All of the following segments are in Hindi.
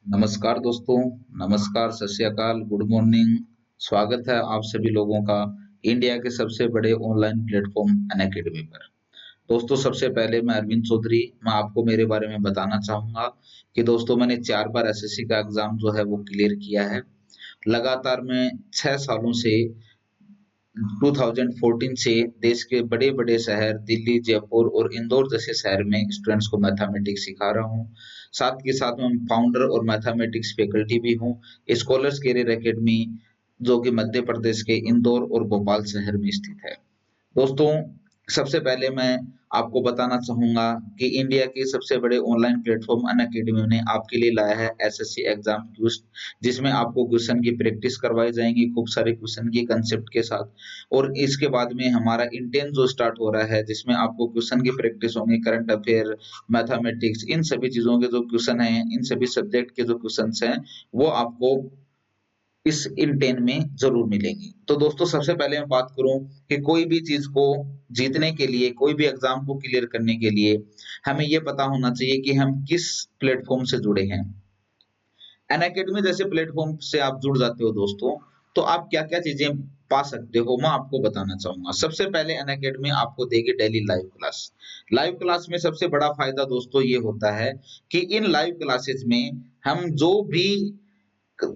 नमस्कार दोस्तों, नमस्कार, सत श्री अकाल, गुड मॉर्निंग। स्वागत है आप सभी लोगों का इंडिया के सबसे बड़े ऑनलाइन प्लेटफ़ॉर्म अनअकैडमी पर। दोस्तों सबसे पहले मैं अरविंद चौधरी, मैं आपको मेरे बारे में बताना चाहूँगा कि दोस्तों मैंने 4 बार एसएससी का एग्ज़ाम जो है वो क्लियर किया है। लगातार मैं 6 सालों से 2014 से देश के बड़े-बड़े शहर दिल्ली, जयपुर और इंदौर जैसे शहर में स्टूडेंट्स को मैथमेटिक्स सिखा रहा हूँ। साथ के साथ मैं फाउंडर और मैथमेटिक्स फैकल्टी भी हूँ। स्कॉलर्स करियर अकेडमी जो कि मध्य प्रदेश के इंदौर और भोपाल शहर में स्थित है। दोस्तों, सबसे पहले मैं आपको बताना चाहूँगा कि इंडिया के सबसे बड़े ऑनलाइन प्लेटफ़ॉर्म अनअकैडमी ने आपके लिए लाया है एसएससी एग्ज़ाम क्विज़, जिसमें आपको क्वेश्चन की प्रैक्टिस करवाई जाएँगी, खूब सारे क्वेश्चन की कंसेप्ट के साथ। और इसके बाद में हमारा इंटेंस जो स्टार्ट हो रहा है, जिसमें आपको क्वेश्चन की प्रैक्टिस होंगी, करंट अफेयर, मैथमेटिक्स, इन सभी चीज़ों के जो क्वेश्चन हैं, इन सभी सब्जेक्ट के जो क्वेश्चन्स हैं, वो आपको इस इन 10 में ज़रूर मिलेंगी। तो दोस्तों सबसे पहले मैं बात करूँ कि कोई भी चीज़ को जीतने के लिए, कोई भी एग्ज़ाम को क्लियर करने के लिए, हमें ये पता होना चाहिए कि हम किस प्लेटफ़ॉर्म से जुड़े हैं। अनअकैडमी जैसे प्लेटफ़ॉर्म से आप जुड़ जाते हो दोस्तों, तो आप क्या-क्या चीज़ें पा सकते हो, मैं आपको बताना चाहूँगा। सबसे पहले अनअकैडमी आपको देगी daily live class. Live class में सबसे बड़ा फ़ायदा दोस्तों ये होता है कि इन लाइव क्लासेस में हम जो भी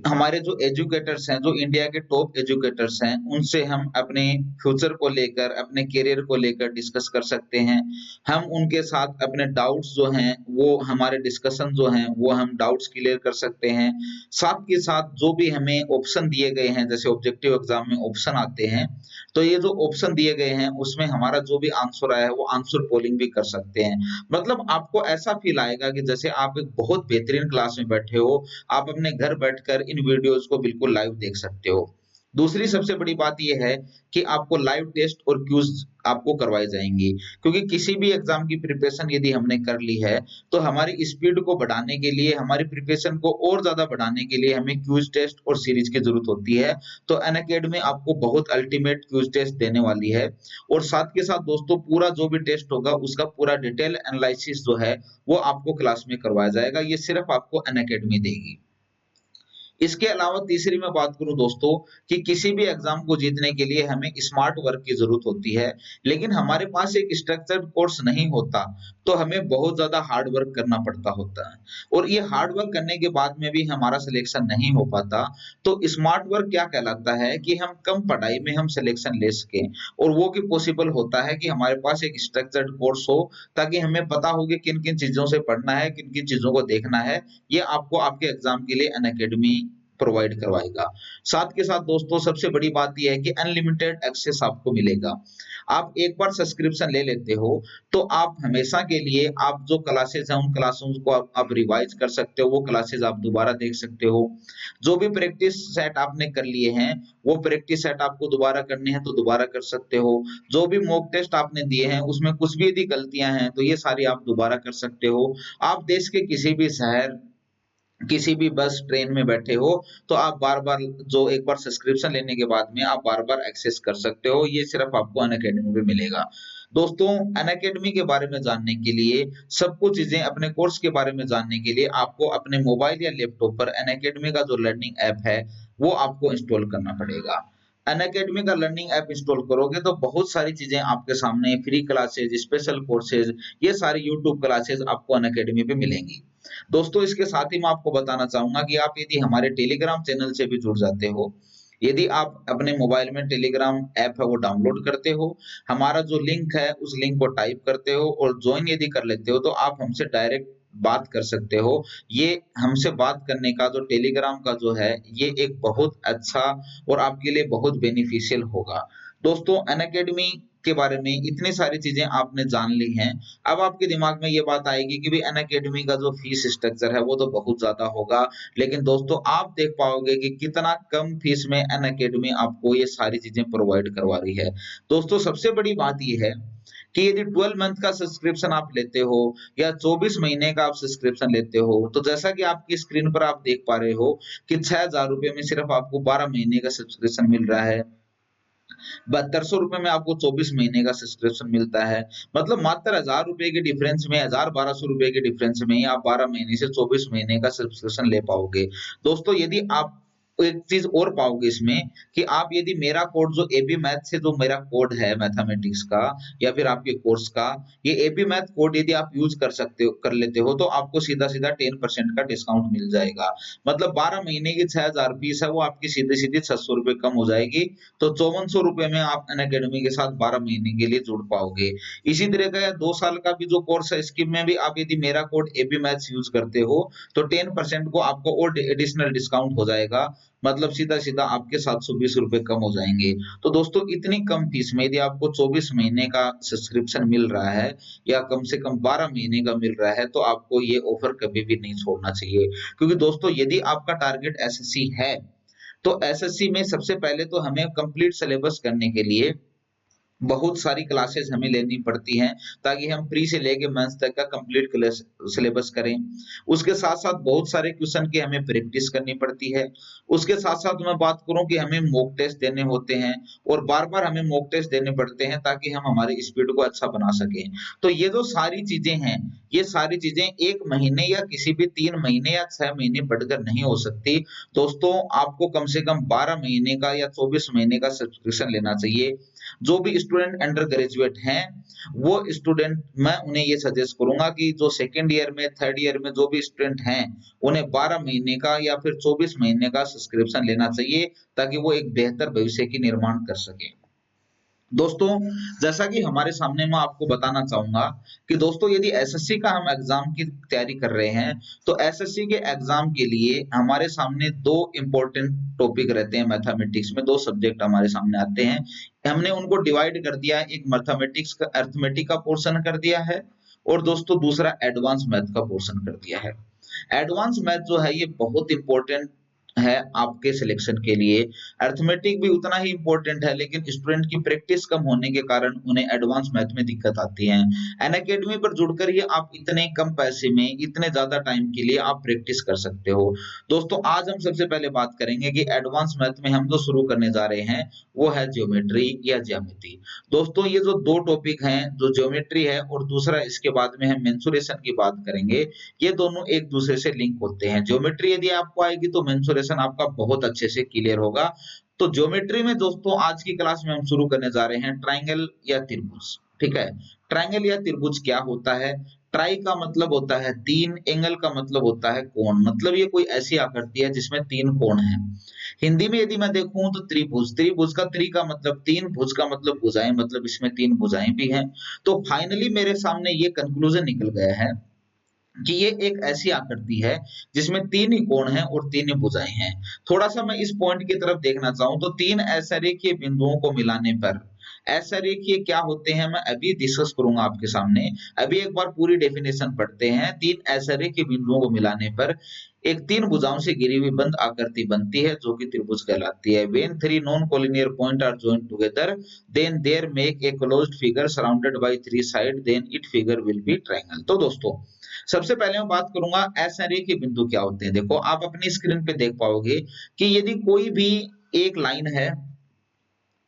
हमारे जो एजुकेटर्स हैं, जो इंडिया के टॉप एजुकेटर्स हैं, उनसे हम अपने फ्यूचर को लेकर, अपने करियर को लेकर डिस्कस कर सकते हैं। हम उनके साथ अपने डाउट्स जो हैं, वो हमारे डिस्कशन जो हैं, वो हम डाउट्स क्लियर कर सकते हैं। साथ के साथ जो भी हमें ऑप्शन दिए गए हैं, जैसे ऑब्जेक्टिव एग्ज़ाम में ऑप्शन आते हैं, तो ये जो ऑप्शन दिए गए हैं, उसमें हमारा जो भी आंसर आया है, वो आंसर पोलिंग भी कर सकते हैं। मतलब आपको ऐसा फ़ील आएगा कि जैसे आप एक बहुत बेहतरीन क्लास में बैठे हो, आप अपने घर बैठकर इन वीडियोज़ को बिल्कुल लाइव देख सकते हो। दूसरी सबसे बड़ी बात ये है कि आपको लाइव टेस्ट और क्विज़ आपको करवाए जाएँगे, क्योंकि किसी भी एग्ज़ाम की प्रिपरेशन यदि हमने कर ली है, तो हमारी स्पीड को बढ़ाने के लिए, हमारी प्रिपरेशन को और ज़्यादा बढ़ाने के लिए हमें क्विज़ टेस्ट और सीरीज़ की ज़रूरत होती है। तो अनअकैडमी आपको बहुत अल्टीमेट क्विज़ टेस्ट देने वाली है और साथ के साथ दोस्तों पूरा जो भी टेस्ट होगा, उसका पूरा डिटेल एनालिसिस जो है, वो आपको क्लास में करवाया जाएगा। ये सिर्फ़ आपको अनअकैडमी देगी। इसके अलावा तीसरी मैं बात करूँ दोस्तों कि किसी भी एग्ज़ाम को जीतने के लिए हमें स्मार्ट वर्क की ज़रूरत होती है, लेकिन हमारे पास एक स्ट्रक्चर्ड कोर्स नहीं होता, तो हमें बहुत ज़्यादा हार्ड वर्क करना पड़ता होता है। और ये हार्ड वर्क करने के बाद में भी हमारा सिलेक्शन नहीं हो पाता, तो स्मार्ट वर्क क्या कहलाता है कि हम कम पढ़ाई में हम सिलेक्शन ले सकें और वो भी पॉसिबल होता है कि हमारे पास एक स्ट्रक्चर्ड कोर्स हो, ताकि हमें पता हो कि किन-किन चीज़ों से पढ़ना है, किन-किन चीज़ों को देखना है, ये आपको आपके एग्ज़ाम के लिए अनअकैडमी प्रोवाइड करवाएगा। साथ के साथ दोस्तों सबसे बड़ी बात ये है कि अनलिमिटेड एक्सेस आपको मिलेगा। आप एक बार सब्सक्रिप्शन ले लेते हो, तो आप हमेशा के लिए आप जो क्लासेस हैं, उन क्लासों को आप रिवाइज़ कर सकते हो, वो क्लासेस आप दोबारा देख सकते हो। जो भी प्रैक्टिस सेट आपने कर लिए हैं, वो प्रैक्टिस सेट आपको दोबारा करने हैं, तो दोबारा कर सकते हो। जो भी मॉक टेस्ट आपने दिए हैं, उसमें कुछ भी यदि गलतियाँ हैं, तो ये सारी आप दोबारा कर सकते हो। आप देश के किसी भी शहर, किसी भी बस, ट्रेन में बैठे हो, तो आप बार-बार जो एक बार सब्सक्रिप्शन लेने के बाद में आप बार-बार एक्सेस कर सकते हो, ये सिर्फ़ आपको अनअकैडमी पे मिलेगा। दोस्तों, अनअकैडमी के बारे में जानने के लिए, सब कुछ चीज़ें अपने कोर्स के बारे में जानने के लिए आपको अपने मोबाइल या लैपटॉप पर अनअकैडमी का जो लर्निंग ऐप है, वो आपको इंस्टॉल करना पड़ेगा। अनअकैडमी का लर्निंग ऐप इंस्टॉल करोगे तो बहुत सारी चीज़ें आपके सामने फ्री क्लासेज़, स्पेशल कोर्सेज़, ये सारी यूट्यूब क्लासेज़ आपको अनअकैडमी पे मिलेंगी। दोस्तों इसके साथ ही मैं आपको बताना चाहूँगा कि आप यदि हमारे टेलीग्राम चैनल से भी जुड़ जाते हो, यदि आप अपने मोबाइल में टेलीग्राम ऐप है वो डाउनलोड करते हो, हमारा जो लिंक है उस लिंक को टाइप करते हो और जॉइन यदि कर लेते हो, तो आप हमसे डायरेक्ट बात कर सकते हो। ये हमसे बात करने का जो टेलीग्राम का जो है, ये एक बहुत अच्छा और आपके लिए बहुत बेनिफिशियल होगा। दोस्तों अनअकैडमी के बारे में इतनी सारी चीज़ें आपने जान ली हैं, अब आपके दिमाग में ये बात आएगी कि भई अनअकैडमी का जो फीस स्ट्रक्चर है वो तो बहुत ज़्यादा होगा, लेकिन दोस्तों आप देख पाओगे कि कितना कम फीस में अनअकैडमी आपको ये सारी चीज़ें प्रोवाइड करवा रही है। दोस्तों सबसे बड़ी बात ये है कि यदि 12 मंथ का सब्सक्रिप्शन आप लेते हो या 24 महीने का आप सब्सक्रिप्शन लेते हो, तो जैसा कि आपकी स्क्रीन पर आप देख पा रहे हो कि ₹6000 में सिर्फ़ आपको 12 महीने का सब्सक्रिप्शन मिल रहा है। ₹7200 में आपको 24 महीने का सब्सक्रिप्शन मिलता है। मतलब मात्र ₹1000 के डिफरेंस में, ₹1000-1200 के डिफरेंस में ही आप 12 महीने से 24 महीने का सब्सक्रिप्शन ले पाओगे। दोस्तों यदि आप एक चीज़ और पाओगे इसमें कि आप यदि मेरा कोड जो एबी मैथ से जो मेरा कोड है मैथमेटिक्स का या फिर आपके कोर्स का, ये एबी मैथ कोड यदि आप यूज़ कर लेते हो तो आपको सीधा-सीधा 10% का डिस्काउंट मिल जाएगा। मतलब 12 महीने की 6000 फीस है वो आपकी सीधे-सीधे ₹600 कम हो जाएगी। तो ₹5400 में आप अनअकैडमी के साथ 12 महीने के लिए जुड़ पाओगे। इसी तरह का 2 साल का भी जो कोर्स है इसकी में भी आप यदि मेरा कोड एबी मैथ्स यूज़ करते हो तो 10% को आपको और एडिशनल डिस्काउंट हो जाएगा। मतलब सीधा-सीधा आपके ₹720 कम हो जाएँगे। तो दोस्तों इतनी कम फीस में यदि आपको 24 महीने का सब्सक्रिप्शन मिल रहा है या कम से कम 12 महीने का मिल रहा है तो आपको ये ऑफर कभी भी नहीं छोड़ना चाहिए। क्योंकि दोस्तों यदि आपका टारगेट एसएससी है तो एसएससी में सबसे पहले तो हमें कंप्लीट सिलेबस करने के लिए बहुत सारी क्लासेस हमें लेनी पड़ती हैं, ताकि हम प्री से लेके मेंस तक का कंप्लीट क्लेस सिलेबस करें। उसके साथ-साथ बहुत सारे क्वेश्चन की हमें प्रैक्टिस करनी पड़ती है। उसके साथ-साथ मैं बात करूँ कि हमें मॉक टेस्ट देने होते हैं और बार-बार हमें मॉक टेस्ट देने पड़ते हैं ताकि हम हमारी स्पीड को अच्छा बना सकें। तो ये जो सारी चीज़ें हैं, ये सारी चीज़ें 1 महीने या किसी भी 3 महीने या 6 महीने पढ़कर नहीं हो सकती। दोस्तों आपको कम से कम 12 महीने का या 24 महीने का सब्सक्रिप्शन लेना चाहिए। जो भी स्टूडेंट अंडर ग्रेजुएट हैं, वो स्टूडेंट मैं उन्हें ये सजेस्ट करूँगा कि जो सेकंड ईयर में, थर्ड ईयर में जो भी स्टूडेंट हैं, उन्हें 12 महीने का या फिर 24 महीने का सब्सक्रिप्शन लेना चाहिए, ताकि वो एक बेहतर भविष्य की निर्माण कर सकें। दोस्तों, जैसा कि हमारे सामने मैं आपको बताना चाहूँगा कि दोस्तों यदि एसएससी का हम एग्ज़ाम की तैयारी कर रहे हैं, तो एसएससी के एग्ज़ाम के लिए हमारे सामने 2 इम्पोर्टेंट टॉपिक रहते हैं मैथमेटिक्स में, 2 सब्जेक्ट हमारे सामने आते हैं। हमने उनको डिवाइड कर दिया है, एक मैथमेटिक्स का अरिथमेटिक का पोर्शन कर दिया है और दोस्तों दूसरा एडवांस मैथ का पोर्शन कर दिया है। एडवांस मैथ जो है ये बहुत इम्पोर्टेंट है आपके सिलेक्शन के लिए। अरिथमेटिक भी उतना ही इम्पोर्टेंट है लेकिन स्टूडेंट की प्रैक्टिस कम होने के कारण उन्हें एडवांस मैथ में दिक्कत आती है। अनअकैडमी पर जुड़कर ये आप इतने कम पैसे में इतने ज़्यादा टाइम के लिए आप प्रैक्टिस कर सकते हो। दोस्तों आज हम सबसे पहले बात करेंगे कि एडवांस मैथ में हम जो शुरू करने जा रहे हैं वो है ज्योमेट्री या ज्यामिति। दोस्तों ये जो 2 टॉपिक हैं, जो ज्योमेट्री है और दूसरा इसके बाद में हम मेंसुरेशन की बात करेंगे, ये दोनों एक दूसरे से लिंक होते हैं। ज्योमेट्री यदि आपको आएगी तो मेंसुरेशन आपका बहुत अच्छे से क्लियर होगा। तो ज्योमेट्री में दोस्तों आज की क्लास में हम शुरू करने जा रहे हैं ट्रायंगल या त्रिभुज, ठीक है? ट्रायंगल या त्रिभुज क्या होता है? ट्राई का मतलब होता है 3, एंगल का मतलब होता है कोण, मतलब ये कोई ऐसी आकृति है जिसमें 3 कोण हैं। हिंदी में यदि मैं देखूँ तो त्रिभुज, त्रिभुज का त्रि का मतलब 3, भुज का मतलब भुजाएँ, मतलब इसमें 3 भुजाएँ भी हैं। तो फाइनली मेरे सामने ये कंक्लूजन निकल गया है कि ये एक ऐसी आकृति है जिसमें 3 ही कोण हैं और 3 ही भुजाएँ हैं। थोड़ा-सा मैं इस पॉइंट की तरफ देखना चाहूँ तो 3 असरेखीय बिंदुओं को मिलाने पर असरेखीय क्या होते हैं मैं अभी डिस्कस करूँगा आपके सामने। अभी एक बार पूरी डेफिनेशन पढ़ते हैं। 3 असरेखीय बिंदुओं को मिलाने पर एक 3 भुजाओं से घिरी हुई बंद आकृति बनती है जो कि त्रिभुज कहलाती है। When 3 non-collinear points are joined together, then there make a closed figure surrounded by 3 sides, then it figure will be triangle। तो दोस्तों सबसे पहले मैं बात करूँगा असरेखीय बिंदु क्या होते हैं। देखो आप अपनी स्क्रीन पे देख पाओगे कि यदि कोई भी एक लाइन है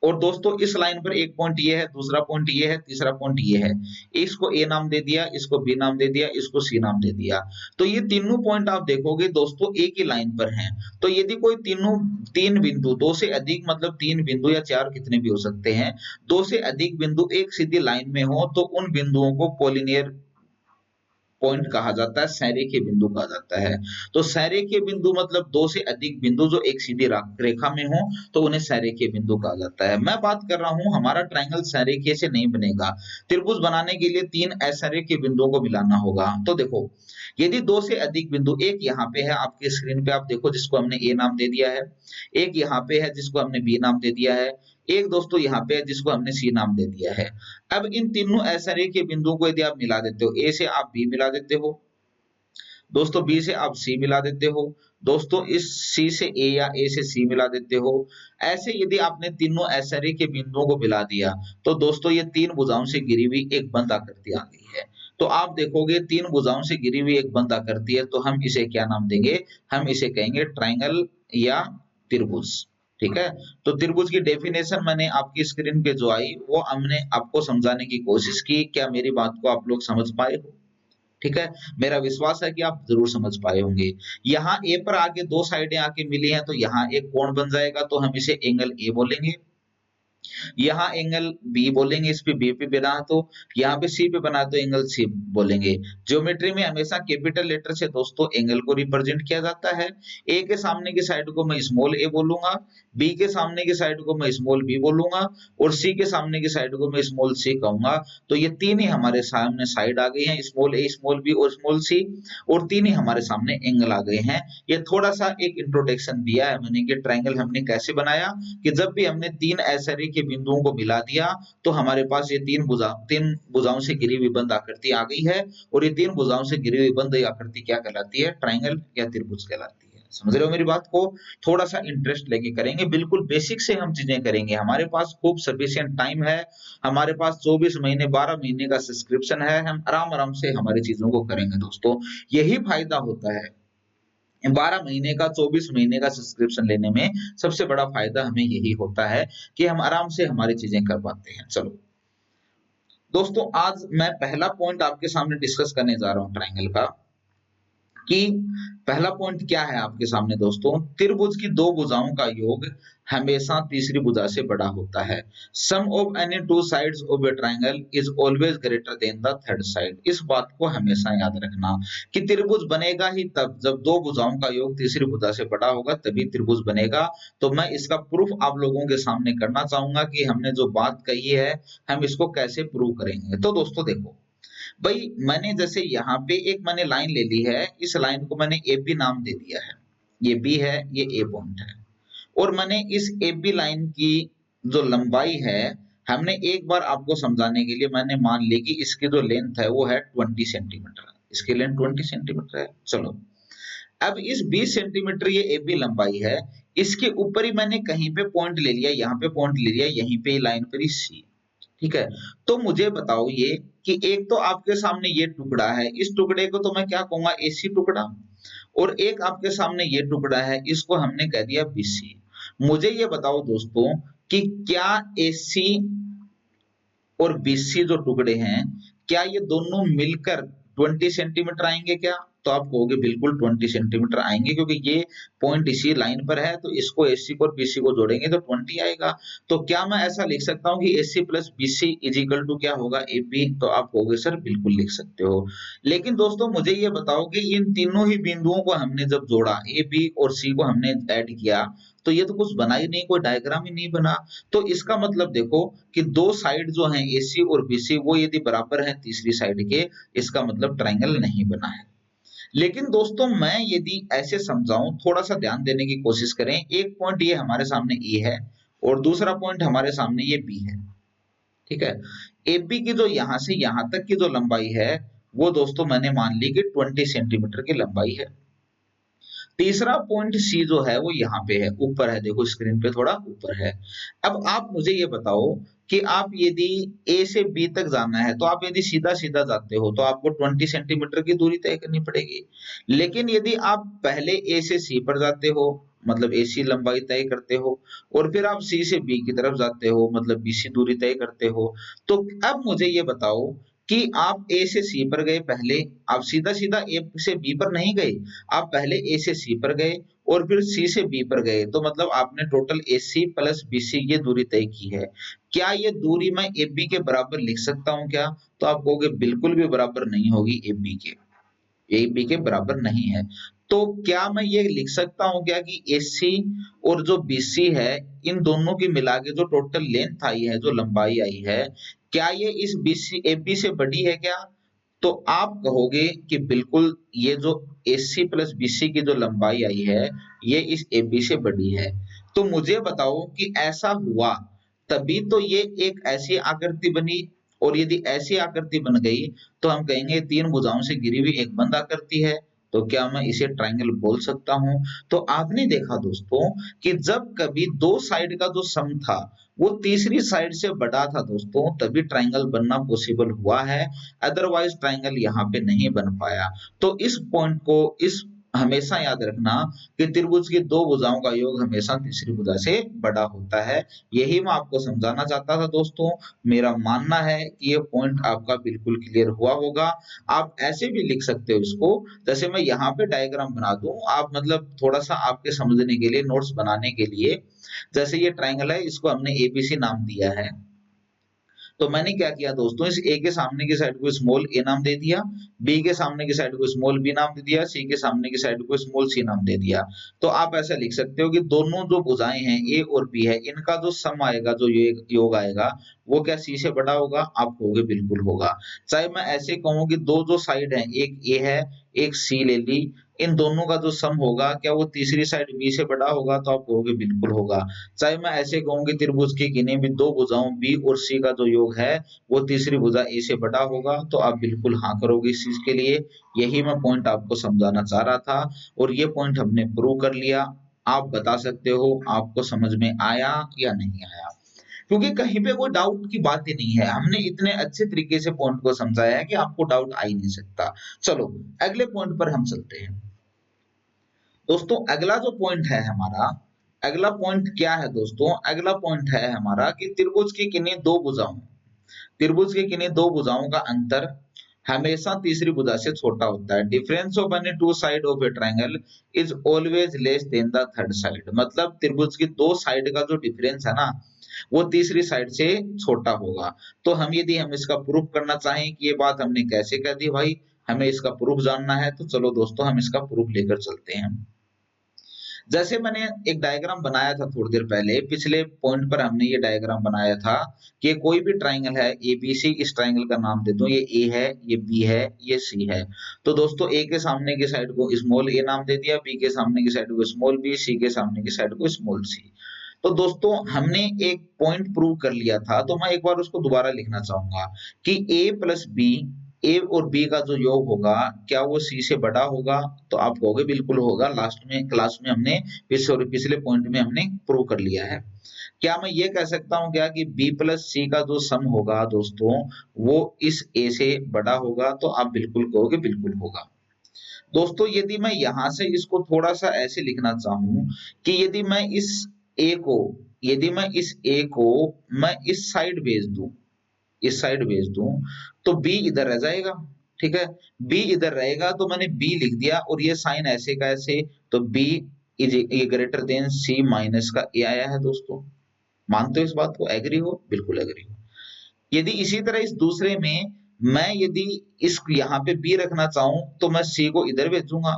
और दोस्तों इस लाइन पर एक पॉइंट ये है, दूसरा पॉइंट ये है, तीसरा पॉइंट ये है। इसको ए नाम दे दिया, इसको बी नाम दे दिया, इसको सी नाम दे दिया। तो ये तीनों पॉइंट आप देखोगे दोस्तों एक ही लाइन पर हैं। तो यदि कोई 3 बिंदु 2 से अधिक मतलब 3 बिंदु या 4 कितने भी हो सकते हैं, 2 से अधिक बिंदु एक सीधी लाइन में हो तो उन बिंदुओं को कोलिनियर पॉइंट कहा जाता है, संरेखीय बिंदु कहा जाता है। तो संरेखीय बिंदु मतलब 2 से अधिक बिंदु जो एक सीधी रेखा में हो तो उन्हें संरेखीय बिंदु कहा जाता है। मैं बात कर रहा हूँ हमारा ट्रायंगल संरेखीय से नहीं बनेगा। त्रिभुज बनाने के लिए 3 असंरेखीय बिंदुओं को मिलाना होगा। तो देखो यदि 2 से अधिक बिंदु, एक यहाँ पे है आपकी स्क्रीन पे आप देखो जिसको हमने ए नाम दे दिया है, एक यहाँ पे है जिसको हमने बी नाम दे दिया है, एक दोस्तों यहाँ पे है जिसको हमने सी नाम दे दिया है। अब इन तीनों असंरेखीय बिंदुओं को यदि आप मिला देते हो, ए से आप बी मिला देते हो, दोस्तों बी से आप सी मिला देते हो, दोस्तों इस सी से ए या ए से सी मिला देते हो। ऐसे यदि आपने तीनों असंरेखीय बिंदुओं को मिला दिया, तो दोस्तों ये 3 भुजाओं से घिरी हुई एक बंद आकृति आ गई है। तो आप देखोगे 3 भुजाओं से घिरी हुई एक बंद आकृति है, तो हम इसे क्या नाम देंगे? हम इसे कहेंगे ट्रायंगल या त्रिभुज। ठीक है। तो त्रिभुज की डेफिनेशन मैंने आपकी स्क्रीन पे जो आई वो हमने आपको समझाने की कोशिश की। क्या मेरी बात को आप लोग समझ पाए हो? ठीक है। मेरा विश्वास है कि आप जरूर समझ पाए होंगे। यहाँ ए पर आके दो साइडें आके मिली हैं तो यहाँ एक कोण बन जाएगा, तो हम इसे एंगल ए बोलेंगे। यहाँ एंगल बी बोलेंगे, इस पे बी पे बना तो यहाँ पे सी पे बना तो एंगल सी बोलेंगे। ज्योमेट्री में हमेशा कैपिटल लेटर से दोस्तों एंगल को रिप्रेजेंट किया जाता है। ए के सामने की साइड को मैं स्मॉल ए बोलूंगा, बी के सामने की साइड को मैं स्मॉल बी बोलूंगा और सी के सामने की साइड को मैं स्मॉल सी कहूंगा। तो ये तीन ही हमारे सामने साइड आ गई हैं, स्मॉल ए, स्मॉल बी और स्मॉल सी, और तीन ही हमारे सामने एंगल आ गए हैं। ये थोड़ा सा एक इंट्रोडक्शन दिया है मैंने कि ट्रायंगल हमने कैसे बनाया, कि जब भी हमने तीन ऐसे के बिंदुओं को मिला दिया तो हमारे पास ये तीन भुजाओं से घिरी हुई बंद आकृति आ गई है, और ये तीन भुजाओं से घिरी हुई बंद आकृति क्या कहलाती है? ट्रायंगल या त्रिभुज कहलाती है। समझ रहे हो मेरी बात को? थोड़ा सा इंटरेस्ट लेके करेंगे, बिल्कुल बेसिक से हम चीजें करेंगे। हमारे पास खूब सफिशिएंट टाइम है, हमारे पास 24 महीने 12 महीने का सब्सक्रिप्शन है, हम आराम आराम से हमारी चीजों को करेंगे दोस्तों। यही फायदा होता है 12 महीने का, 24 महीने का सब्सक्रिप्शन लेने में सबसे बड़ा फायदा हमें यही होता है कि हम आराम से हमारी चीजें कर पाते हैं। चलो दोस्तों, आज मैं पहला पॉइंट आपके सामने डिस्कस करने जा रहा हूं ट्रायंगल का, कि पहला पॉइंट क्या है आपके सामने दोस्तों? त्रिभुज की दो भुजाओं का योग हमेशा तीसरी भुजा से बड़ा होता है। Sum of any two sides of a triangle is always greater than the third side. इस बात को हमेशा याद रखना कि त्रिभुज बनेगा ही तब जब दो भुजाओं का योग तीसरी भुजा से बड़ा होगा, तभी त्रिभुज बनेगा। तो मैं इसका प्रूफ आप लोगों के सामने करना चाहूंगा कि हमने जो बात कही है हम इसको कैसे प्रूव करेंगे। तो दोस्तों देखो भाई, मैंने जैसे यहाँ पे एक मैंने लाइन ले ली है, इस लाइन को मैंने ए बी नाम दे दिया है। ये बी है, ये ए पॉइंट है, और मैंने इस ए बी लाइन की जो लंबाई है, हमने एक बार आपको समझाने के लिए मैंने मान ली कि इसकी जो लेंथ है वो है 20 सेंटीमीटर। इसकी लेंथ 20 सेंटीमीटर है। चलो, अब इस 20 सेंटीमीटर ये ए बी लंबाई है, इसके ऊपर ही मैंने कहीं पे पॉइंट ले लिया, यहाँ पे पॉइंट ले लिया, यहीं पे लाइन पर ही सी। ठीक है। तो मुझे बताओ ये कि एक तो आपके सामने ये टुकड़ा है, इस टुकड़े को तो मैं क्या कहूंगा? एसी टुकड़ा। और एक आपके सामने ये टुकड़ा है, इसको हमने कह दिया बीसी। मुझे ये बताओ दोस्तों कि क्या एसी और बीसी जो टुकड़े हैं, क्या ये दोनों मिलकर 20 सेंटीमीटर आएंगे क्या? तो आप कहोगे बिल्कुल 20 सेंटीमीटर आएंगे, क्योंकि ये पॉइंट इसी लाइन पर है, तो इसको एसी को और बीसी को जोड़ेंगे तो 20 आएगा। तो क्या मैं ऐसा लिख सकता हूँ कि AC plus BC is equal to क्या होगा? एबी। तो आप कहोगे सर बिल्कुल लिख सकते हो। लेकिन दोस्तों मुझे ये बताओ कि इन तीनों ही बिंदुओं को हमने जब जोड़ा, ए बी और सी को हमने ऐड किया, तो ये तो कुछ बना ही नहीं, कोई डायग्राम ही नहीं बना। तो इसका मतलब देखो कि दो साइड जो हैं एसी और बीसी, वो यदि बराबर हैं तीसरी साइड के, इसका मतलब ट्रायंगल नहीं बना है। लेकिन दोस्तों मैं यदि ऐसे समझाऊं, थोड़ा सा ध्यान देने की कोशिश करें। एक पॉइंट ये हमारे सामने ए है और दूसरा पॉइंट हमारे सामने ये बी है। ठीक है। एबी की जो यहां से यहां तक की जो लंबाई है, वो दोस्तों मैंने मान ली कि 20 सेंटीमीटर की लंबाई है। तीसरा पॉइंट सी जो है वो यहाँ पे है, ऊपर है, देखो स्क्रीन पे थोड़ा ऊपर है। अब आप मुझे ये बताओ कि आप यदि ए से बी तक जाना है, तो आप यदि सीधा सीधा जाते हो तो आपको 20 सेंटीमीटर की दूरी तय करनी पड़ेगी। लेकिन यदि आप पहले ए से सी पर जाते हो, मतलब एसी लंबाई तय करते हो, और फिर आप सी से बी की तरफ जाते हो, मतलब बीसी दूरी तय करते हो, तो अब मुझे ये बताओ कि आप ए से सी पर गए पहले, आप सीधा सीधा ए से बी पर नहीं गए, आप पहले ए से सी पर गए और फिर सी से बी पर गए, तो मतलब आपने टोटल एसी प्लस बीसी ये दूरी तय की है। क्या ये दूरी मैं ए बी के बराबर लिख सकता हूं क्या? तो आप कहोगे बिल्कुल भी बराबर नहीं होगी ए बी के, ए बी के बराबर नहीं है। तो क्या मैं ये लिख सकता हूं क्या कि एसी और जो बीसी है, इन दोनों की मिला के जो टोटल लेंथ आई है, जो लंबाई आई है, क्या ये इस बीसी एबी से बड़ी है क्या? तो आप कहोगे कि बिल्कुल ये जो एसी प्लस बीसी की जो लंबाई आई है, ये इस एबी से बड़ी है। तो मुझे बताओ कि ऐसा हुआ तभी तो ये एक ऐसी आकृति बनी, और यदि ऐसी आकृति बन गई तो हम कहेंगे तीन भुजाओं से घिरी हुई एक बंद आकृति है। तो क्या मैं इसे ट्रायंगल बोल सकता हूं? तो आपने देखा दोस्तों कि जब कभी दो साइड का जो सम था वो तीसरी साइड से बड़ा था दोस्तों, तभी ट्रायंगल बनना पॉसिबल हुआ है, अदरवाइज ट्रायंगल यहाँ पे नहीं बन पाया। तो इस पॉइंट को, इस हमेशा याद रखना कि त्रिभुज की दो भुजाओं का योग हमेशा तीसरी भुजा से बड़ा होता है। यही मैं आपको समझाना चाहता था दोस्तों। मेरा मानना है कि ये पॉइंट आपका बिल्कुल क्लियर हुआ होगा। आप ऐसे भी लिख सकते हो इसको, जैसे मैं यहाँ पे डायग्राम बना दूं, आप मतलब थोड़ा सा आपके समझने के लिए, नोट्स बनाने के लिए, जैसे ये ट्राइंगल है, इसको हमने एबीसी नाम दिया है। तो मैंने क्या किया दोस्तों, इस ए के सामने की साइड को स्मॉल ए नाम दे दिया, बी के सामने की साइड को स्मॉल बी नाम दे दिया, सी के सामने की साइड को स्मॉल सी नाम दे दिया। तो आप ऐसा लिख सकते हो कि दोनों जो भुजाएं हैं ए और बी है, इनका जो सम आएगा, जो योग आएगा, वो क्या सी से बड़ा होगा? आप कहोगे बिल्कुल होगा। चाहे मैं ऐसे कहूं कि दो जो साइड है, एक ए है, एक सी ले ली, इन दोनों का जो सम होगा, क्या वो तीसरी साइड बी से बड़ा होगा? तो आप कहोगे बिल्कुल होगा। चाहे मैं ऐसे कहूं कि त्रिभुज की किन्हीं भी दो भुजाओं बी और सी का जो योग है, वो तीसरी भुजा ए से बड़ा होगा, तो आप बिल्कुल हाँ करोगे इस चीज के लिए। यही मैं पॉइंट आपको समझाना चाह रहा था, और ये पॉइंट हमने प्रूव कर लिया। आप बता सकते हो आपको समझ में आया या नहीं आया, क्योंकि कहीं पे कोई डाउट की बात ही नहीं है। हमने इतने अच्छे तरीके से पॉइंट को समझाया है कि आपको डाउट आ ही नहीं सकता। चलो अगले पॉइंट पर हम चलते हैं। दोस्तों अगला जो पॉइंट है हमारा, अगला पॉइंट क्या है दोस्तों? अगला पॉइंट है हमारा कि त्रिभुज की किन्हीं दो भुजाओं, त्रिभुज की किन्हीं दो भुजाओं का अंतर हमेशा तीसरी भुजा से छोटा होता है। Difference of any to side of a triangle is always less than the third side. मतलब त्रिभुज की दो साइड का जो डिफरेंस है ना, वो तीसरी साइड से छोटा होगा। तो हम इसका प्रूफ करना चाहें कि ये बात हमने कैसे कह दी भाई, हमें इसका प्रूफ जानना है, तो चलो दोस्तों हम इसका प्रूफ लेकर चलते हैं। जैसे मैंने एक डायग्राम बनाया था थोड़ी देर पहले, पिछले पॉइंट पर हमने ये डायग्राम बनाया था कि कोई भी ट्राइंगल है एबीसी, इस ट्राइंगल का नाम दे दो, ये ए है, ये बी है, ये सी है। तो दोस्तों ए के सामने की साइड को स्मॉल ए नाम दे दिया, बी के सामने की साइड को स्मॉल बी, सी के सामने की साइड को स्मॉल सी। तो दोस्तों हमने एक पॉइंट प्रूव कर लिया था, तो मैं एक बार उसको दोबारा लिखना चाहूंगा कि ए प्लस बी, ए और बी का जो योग होगा, क्या वो सी से बड़ा होगा? तो आप कहोगे बिल्कुल होगा। लास्ट में क्लास में हमने पिछले पॉइंट में हमने प्रूव कर लिया है। क्या मैं ये कह सकता हूँ क्या कि बी प्लस सी का जो सम होगा दोस्तों, वो इस ए से बड़ा होगा? तो आप बिल्कुल कहोगे बिल्कुल होगा। दोस्तों यदि मैं यहां से इसको थोड़ा सा ऐसे लिखना चाहूं कि यदि मैं इस ए को मैं इस साइड भेज दूं, इस साइड भेज दूं, तो बी इधर रह जाएगा। ठीक है, बी इधर रहेगा, तो मैंने बी लिख दिया, और ये साइन ऐसे का ऐसे, तो B is greater than C minus का ए आया है दोस्तों। मानते हो इस बात को? एग्री हो? बिल्कुल एग्री हो। यदि इसी तरह इस दूसरे में मैं यदि इस यहाँ पे बी रखना चाहूं, तो मैं सी को इधर भेजूंगा,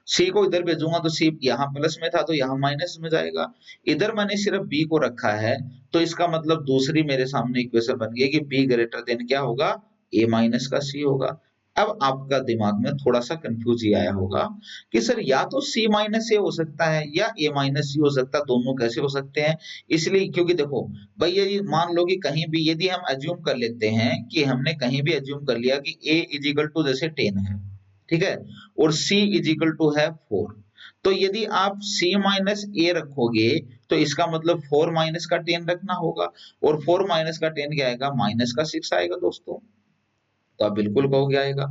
सी को इधर भेजूंगा, तो सी यहाँ प्लस में था तो यहाँ माइनस में जाएगा। इधर मैंने सिर्फ बी को रखा है, तो इसका मतलब दूसरी मेरे सामने इक्वेशन बन गई कि बी ग्रेटर देन क्या होगा? ए माइनस का सी होगा। अब आपका दिमाग में थोड़ा सा कंफ्यूज ही आया होगा कि सर या तो सी माइनस ए हो सकता है या ए माइनस सी हो सकता है, दोनों कैसे हो सकते हैं? इसलिए क्योंकि देखो भाई, ये मान लो कि कहीं भी यदि हम अज्यूम कर लेते हैं कि हमने कहीं भी अज्यूम कर लिया कि a इज इक्वल टू जैसे 10 है, ठीक है, और c इज इक्वल टू है 4, तो यदि आप c माइनस ए रखोगे, तो इसका मतलब 4 माइनस का 10 रखना होगा, और 4 माइनस का 10 क्या आएगा? माइनस का 6 आएगा दोस्तों। तो आप बिल्कुल कहोगे आएगा।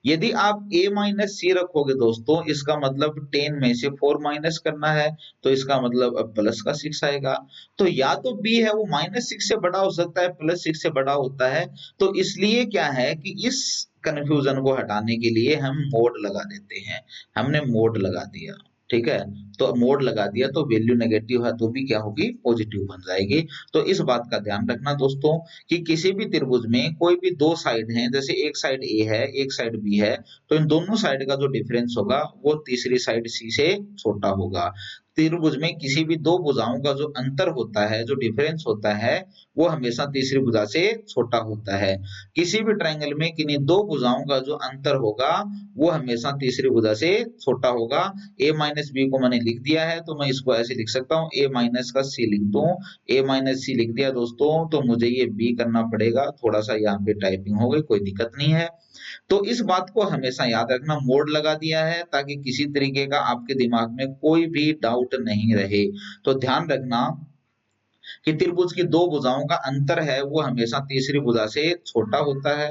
यदि आप a माइनस सी रखोगे दोस्तों, इसका मतलब 10 में से 4 माइनस करना है, तो इसका मतलब अब प्लस का 6 आएगा। तो या तो b है वो माइनस 6 से बड़ा हो सकता है, प्लस 6 से बड़ा होता है। तो इसलिए क्या है कि इस कंफ्यूजन को हटाने के लिए हम मोड लगा देते हैं। हमने मोड लगा दिया, ठीक है, तो मोड लगा दिया, तो वैल्यू नेगेटिव है तो भी क्या होगी? पॉजिटिव बन जाएगी। तो इस बात का ध्यान रखना दोस्तों कि किसी भी त्रिभुज में कोई भी दो साइड हैं, जैसे एक साइड ए है, एक साइड बी है, तो इन दोनों साइड का जो डिफरेंस होगा, वो तीसरी साइड सी से छोटा होगा। त्रिभुज में किसी भी दो भुजाओं का जो अंतर होता है, जो डिफरेंस होता है, वो हमेशा तीसरी भुजा से छोटा होता है। किसी भी ट्रायंगल में किन्हीं दो भुजाओं का जो अंतर होगा, वो हमेशा तीसरी भुजा से छोटा होगा। a माइनस बी को मैंने लिख दिया है, तो मैं इसको ऐसे लिख सकता हूँ, a माइनस का c लिख दूं। a माइनस सी लिख दिया दोस्तों, तो मुझे ये b करना पड़ेगा। थोड़ा सा यहाँ पे टाइपिंग हो गई, कोई दिक्कत नहीं है। तो इस बात को हमेशा याद रखना, मोड लगा दिया है ताकि किसी तरीके का आपके दिमाग में कोई भी डाउट नहीं रहे। तो ध्यान रखना कि त्रिभुज की दो भुजाओं का अंतर है, वो हमेशा तीसरी भुजा से छोटा होता है,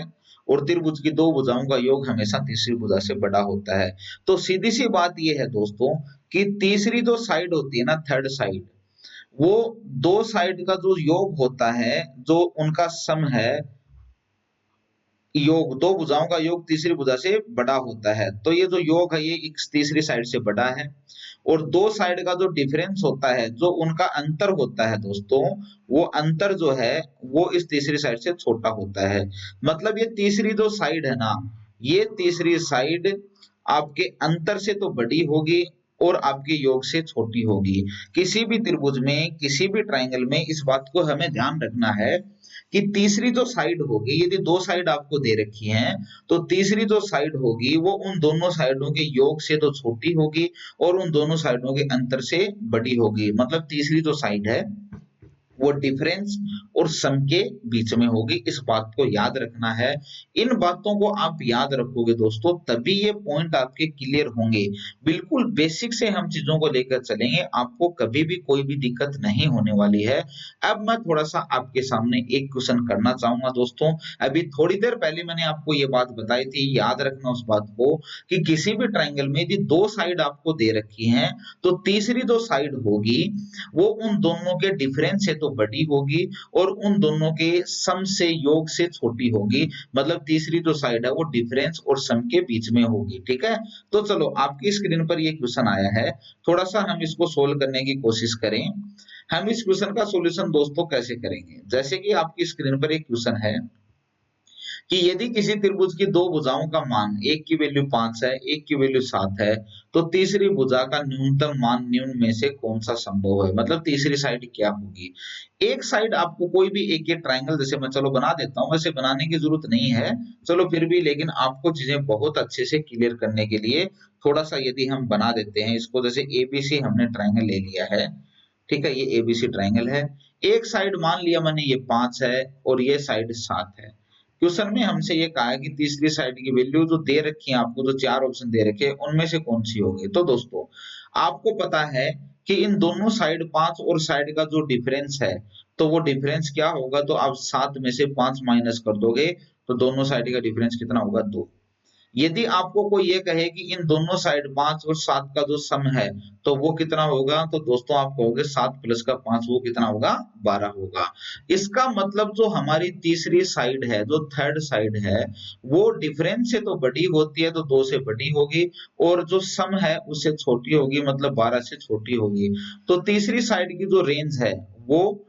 और त्रिभुज की दो भुजाओं का योग हमेशा तीसरी भुजा से बड़ा होता है। तो सीधी सी बात ये है दोस्तों कि तीसरी जो साइड होती है ना, थर्ड साइड, वो दो साइड का जो योग होता है, जो उनका सम है, योग दो भुजाओं का योग तीसरी भुजा से बड़ा होता है। तो ये जो योग है ये एक तीसरी साइड से बड़ा है, और दो साइड का जो डिफरेंस होता है, जो उनका अंतर होता है दोस्तों, वो अंतर जो है वो इस तीसरी साइड से छोटा होता है। मतलब ये तीसरी जो साइड है ना, ये तीसरी साइड आपके अंतर से तो बड़ी होगी और आपके योग से छोटी होगी। किसी भी त्रिभुज में, किसी भी ट्रायंगल में इस बात को हमें ध्यान रखना है कि तीसरी जो साइड होगी, यदि दो साइड आपको दे रखी हैं, तो तीसरी जो साइड होगी वो उन दोनों साइडों के योग से तो छोटी होगी और उन दोनों साइडों के अंतर से बड़ी होगी। मतलब तीसरी जो साइड है वो डिफरेंस और सम के बीच में होगी, इस बात को याद रखना है। इन बातों को आप याद रखोगे दोस्तों, तभी ये पॉइंट आपके क्लियर होंगे। बिल्कुल बेसिक से हम चीजों को लेकर चलेंगे, आपको कभी भी कोई भी दिक्कत नहीं होने वाली है। अब मैं थोड़ा सा आपके सामने एक क्वेश्चन करना चाहूंगा दोस्तों। अभी थोड़ी देर पहले मैंने आपको ये बात बताई थी, याद रखना उस बात को, कि किसी भी ट्राइंगल में यदि दो साइड आपको दे रखी हैं, तो तीसरी जो साइड होगी वो उन दोनों के डिफरेंस से तो बड़ी होगी और उन दोनों के सम से, योग से छोटी होगी। मतलब तीसरी जो साइड है वो डिफरेंस और सम के बीच में होगी। ठीक है, तो चलो आपकी स्क्रीन पर ये क्वेश्चन आया है, थोड़ा सा हम इसको सोल्व करने की कोशिश करें। हम इस क्वेश्चन का सॉल्यूशन दोस्तों कैसे करेंगे, जैसे कि आपकी स्क्रीन पर एक क्वेश्चन है कि यदि किसी त्रिभुज की दो भुजाओं का मान, एक की वैल्यू 5 है, एक की वैल्यू 7 है, तो तीसरी भुजा का न्यूनतम मान निम्न में से कौन सा संभव है। मतलब तीसरी साइड क्या होगी। एक साइड आपको कोई भी एक ये ट्राइंगल, जैसे मैं चलो बना देता हूं, वैसे बनाने की जरूरत नहीं है, चलो फिर भी, लेकिन आपको चीजें बहुत अच्छे से क्लियर करने के लिए थोड़ा सा यदि हम बना देते हैं इसको, जैसे एबीसी हमने ट्राइंगल ले लिया है। ठीक है, ये एबीसी ट्राइंगल है। एक साइड मान लिया मैंने ये 5 है और ये साइड 7 है। क्वेश्चन में हमसे ये कहा है कि तीसरी साइड की वैल्यू जो दे रखी है आपको, जो चार ऑप्शन दे रखे हैं उनमें से कौन सी होगी। तो दोस्तों आपको पता है कि इन दोनों साइड 5 और साइड का जो डिफरेंस है, तो वो डिफरेंस क्या होगा, तो आप 7 में से 5 माइनस कर दोगे तो दोनों साइड का डिफरेंस कितना होगा, 2। यदि आपको कोई ये कहे कि इन दोनों साइड 5 और 7 का जो सम है तो वो कितना होगा, तो दोस्तों आप कहोगे 7 प्लस का 5, वो कितना होगा, 12 होगा। इसका मतलब जो हमारी तीसरी साइड है, जो थर्ड साइड है, वो डिफरेंस से तो बड़ी होती है, तो 2 से बड़ी होगी, और जो सम है उससे छोटी होगी, मतलब 12 से छोटी होगी। तो तीसरी साइड की जो रेंज है वो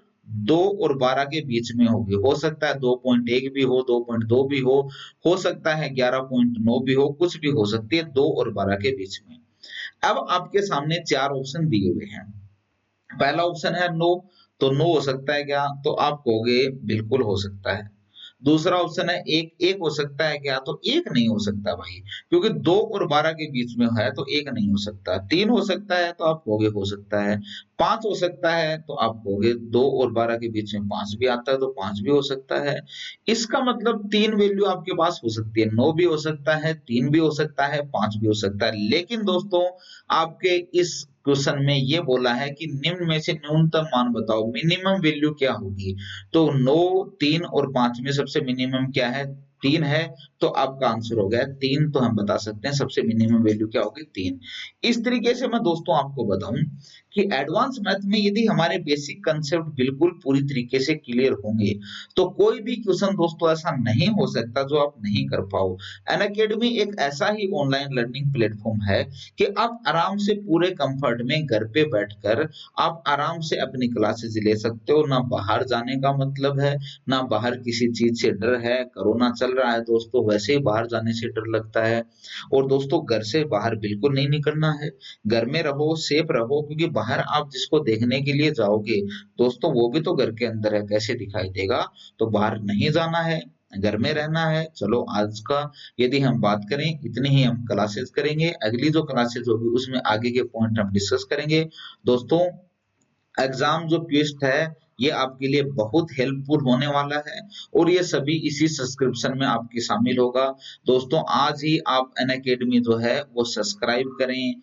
2 और 12 के बीच में होगी। हो सकता है 2.1 भी हो, 2.2 भी हो सकता है 11.9 भी हो, कुछ भी हो सकती है 2 और 12 के बीच में। अब आपके सामने चार ऑप्शन दिए हुए हैं। पहला ऑप्शन है नो, तो नो हो सकता है क्या, तो आप कहोगे बिल्कुल हो सकता है। दूसरा ऑप्शन है एक, एक हो सकता है क्या, तो एक नहीं हो सकता भाई, क्योंकि 2 और 12 के बीच में है तो एक नहीं हो सकता। 3 हो सकता है तो आप कहोगे हो सकता है। 5 हो सकता है तो आप कहोगे 2 और 12 के बीच में 5 भी आता है तो 5 भी हो सकता है। इसका मतलब 3 वैल्यू आपके पास हो सकती है, 9 भी हो सकता है, 3 भी हो सकता है, 5 भी हो सकता है। लेकिन दोस्तों आपके इस क्वेश्चन में ये बोला है कि निम्न में से न्यूनतम मान बताओ, मिनिमम वैल्यू क्या होगी। तो 9, 3 और 5 में सबसे मिनिमम क्या है, 3 है। तो आपका आंसर हो गया 3। तो हम बता सकते हैं सबसे मिनिमम वैल्यू क्या होगी, 3। इस तरीके से मैं दोस्तों आपको बताऊं कि एडवांस मैथ में यदि हमारे बेसिक कंसेप्ट बिल्कुल पूरी तरीके से क्लियर होंगे, तो कोई भी क्वेश्चन दोस्तों ऐसा नहीं हो सकता जो आप नहीं कर पाओ। अनअकैडमी एक ऐसा ही ऑनलाइन लर्निंग प्लेटफॉर्म है कि आप आराम से पूरे कंफर्ट में घर पे बैठकर आप आराम से अपनी क्लासेस ले सकते हो। ना बाहर जाने का मतलब है, ना बाहर किसी चीज से डर है। कोरोना चल रहा है दोस्तों, वैसे ही बाहर जाने से डर लगता है। और दोस्तों घर से बाहर बिल्कुल नहीं निकलना है, घर में रहो, सेफ रहो, क्योंकि बाहर आप जिसको देखने के लिए जाओगे दोस्तों वो भी तो घर के अंदर है, कैसे दिखाई देगा। तो बाहर नहीं जाना है, घर में रहना है। चलो आज का यदि हम बात करें, इतनी ही हम क्लासेस करेंगे। अगली जो क्लासेस होगी उसमें आगे के पॉइंट हम डिस्कस करेंगे। दोस्तों एग्जाम जो ट्विस्ट है ये आपके लिए बहुत हेल्पफुल होने वाला है, और ये सभी इसी सब्सक्रिप्शन में आपके शामिल होगा। दोस्तों आज ही आप अनअकैडमी जो है वो सब्सक्राइब करें,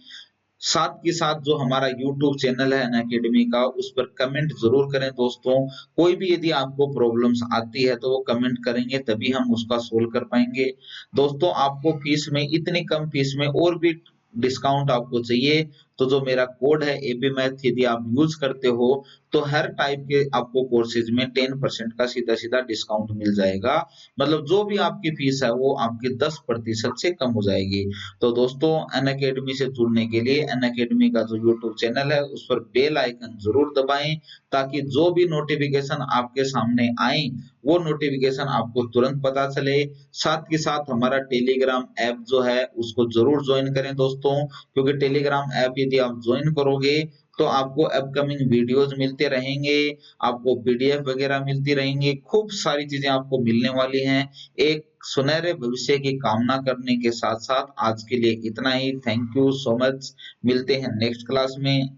साथ के साथ जो हमारा यूट्यूब चैनल है अनअकैडमी का, उस पर कमेंट ज़रूर करें दोस्तों। कोई भी यदि आपको प्रॉब्लम्स आती है तो वो कमेंट करेंगे तभी हम उसका सोल्व कर पाएँगे। दोस्तों आपको फीस में इतनी कम फीस में और भी डिस्काउंट आपको चाहिए, तो जो मेरा कोड है एबी मैथ यदि आप यूज़ करते हो, तो हर टाइप के आपको कोर्सेज़ में 10% का सीधा-सीधा डिस्काउंट मिल जाएगा। मतलब जो भी आपकी फीस है वो आपकी 10% से कम हो जाएगी। तो दोस्तों अनअकैडमी से जुड़ने के लिए अनअकैडमी का जो यूट्यूब चैनल है उस पर बेल आइकन ज़रूर दबाएँ, ताकि जो भी नोटिफ़िकेशन आपके सामने आए, वो नोटिफ़िकेशन आपको तुरंत पता चले। साथ के साथ हमारा टेलीग्राम ऐप जो है उसको ज़रूर जॉइन करें दोस्तों, क्योंकि टेलीग्राम ऐप यदि आप जॉइन करोगे तो आपको अपकमिंग वीडियोज़ मिलते रहेंगे, आपको पीडीएफ वगैरह मिलती रहेंगी, खूब सारी चीज़ें आपको मिलने वाली हैं। एक सुनहरे भविष्य की कामना करने के साथ-साथ आज के लिए इतना ही। Thank you so much. मिलते हैं नेक्स्ट क्लास में।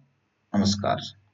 नमस्कार।